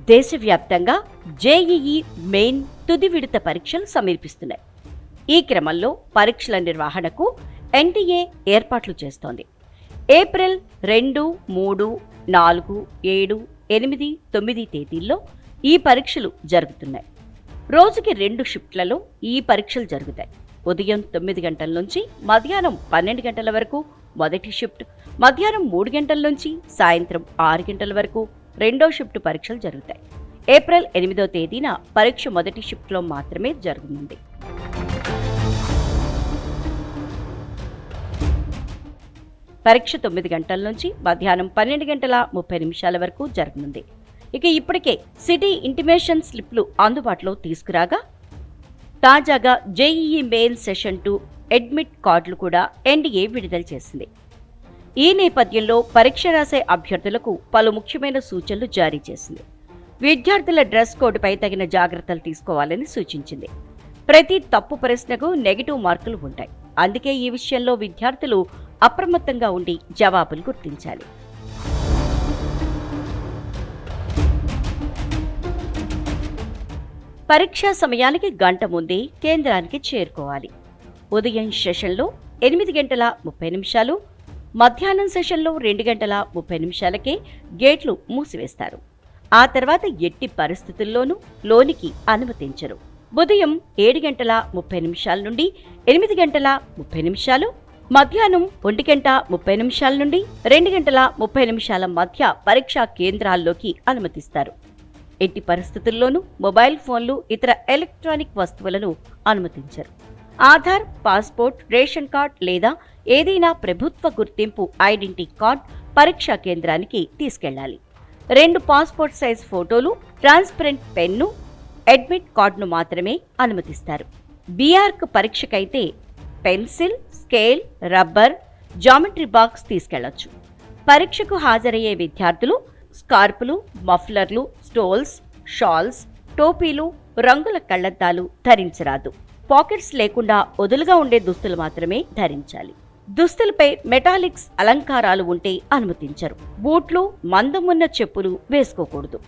దేశవ్యాప్తంగా JEE main తుది విడత పరీక్షలు సమీపిస్తున్నాయి. ఈ క్రమంలో పరీక్షల నిర్వహణకు ఎన్టీఏ ఏర్పాట్లు చేస్తోంది. ఏప్రిల్ 2, 3, 4, 7, 8, 9 తేదీల్లో ఈ పరీక్షలు జరుగుతున్నాయి. రోజుకి 2 షిఫ్ట్లలో ఈ పరీక్షలు జరుగుతాయి. ఉదయం 9 గంటల నుంచి మధ్యాహ్నం 12 గంటల వరకు మొదటి షిఫ్ట్, మధ్యాహ్నం 3 గంటల నుంచి సాయంత్రం 6 గంటల వరకు రెండో షిఫ్ట్ పరీక్షలు జరుగుతాయి. ఏప్రిల్ 8వ తేదీన పరీక్ష మొదటి షిఫ్ట్లో మాత్రమే జరగనుంది. పరీక్ష 9 గంటల నుంచి మధ్యాహ్నం 12 గంటల 30 నిమిషాల వరకు జరగనుంది. ఇప్పటికే సిటీ ఇంటిమేషన్ స్లిప్లు అందుబాటులో తీసుకురాగా తాజాగా జేఈఈ మెయిన్ సెషన్ 2 అడ్మిట్ కార్డులు కూడా ఎన్డీఏ విడుదల చేసింది. ఈ నేపథ్యంలో పరీక్ష రాసే అభ్యర్థులకు పలు ముఖ్యమైన సూచనలు జారీ చేసింది. విద్యార్థుల డ్రెస్ కోడ్పై తగిన జాగ్రత్తలు తీసుకోవాలని సూచించింది. ప్రతి తప్పు ప్రశ్నకు నెగటివ్ మార్కులు ఉంటాయి. అందుకే ఈ విషయంలో విద్యార్థులు అప్రమత్తంగా ఉండి జవాబులు గుర్తించాలి. పరీక్షా సమయానికి గంట ముందే కేంద్రానికి చేరుకోవాలి. ఉదయం సెషన్లో 8 గంటల 30 నిమిషాలు, మధ్యాహ్నం సెషన్లో 2 గంటల 30 నిమిషాలకే గేట్లు మూసివేస్తారు. ఆ తర్వాత ఎట్టి పరిస్థితుల్లోనూ లోనికి అనుమతించరు. ఉదయం 7 గంటల 30 నిమిషాల నుండి 8 గంటల 30 నిమిషాలు, మధ్యాహ్నం 1 గంట 30 నిమిషాల నుండి 2 గంటల 30 నిమిషాల మధ్య పరీక్షా కేంద్రాల్లోకి అనుమతిస్తారు. ఎట్టి పరిస్థితుల్లోనూ మొబైల్ ఫోన్లు, ఇతర ఎలక్ట్రానిక్ వస్తువులను అనుమతించరు. ఆధార్, పాస్పోర్ట్, రేషన్ కార్డ్ లేదా ఏదైనా ప్రభుత్వ గుర్తింపు ఐడెంటిటీ కార్డ్ పరీక్షా కేంద్రానికి తీసుకెళ్లాలి. 2 పాస్పోర్ట్ సైజ్ ఫోటోలు, ట్రాన్స్పరెంట్ పెన్ను, అడ్మిట్ కార్డును మాత్రమే అనుమతిస్తారు. బీఆర్క్ పరీక్షకైతే pencil, scale, rubber, geometry box తీసుకెళ్లొచ్చు. పరీక్షకు హాజరయ్యే విద్యార్థులు స్కార్పులు, మఫ్లర్లు, స్టోల్స్, షాల్స్, టోపీలు, రంగుల కళ్లద్దాలు ధరించరాదు. పాకెట్స్ లేకుండా వదులుగా ఉండే దుస్తులు మాత్రమే ధరించాలి. దుస్తులపై మెటాలిక్స్ అలంకారాలు ఉంటే అనుమతించరు. బూట్లు, మందమున్న చెప్పులు వేసుకోకూడదు.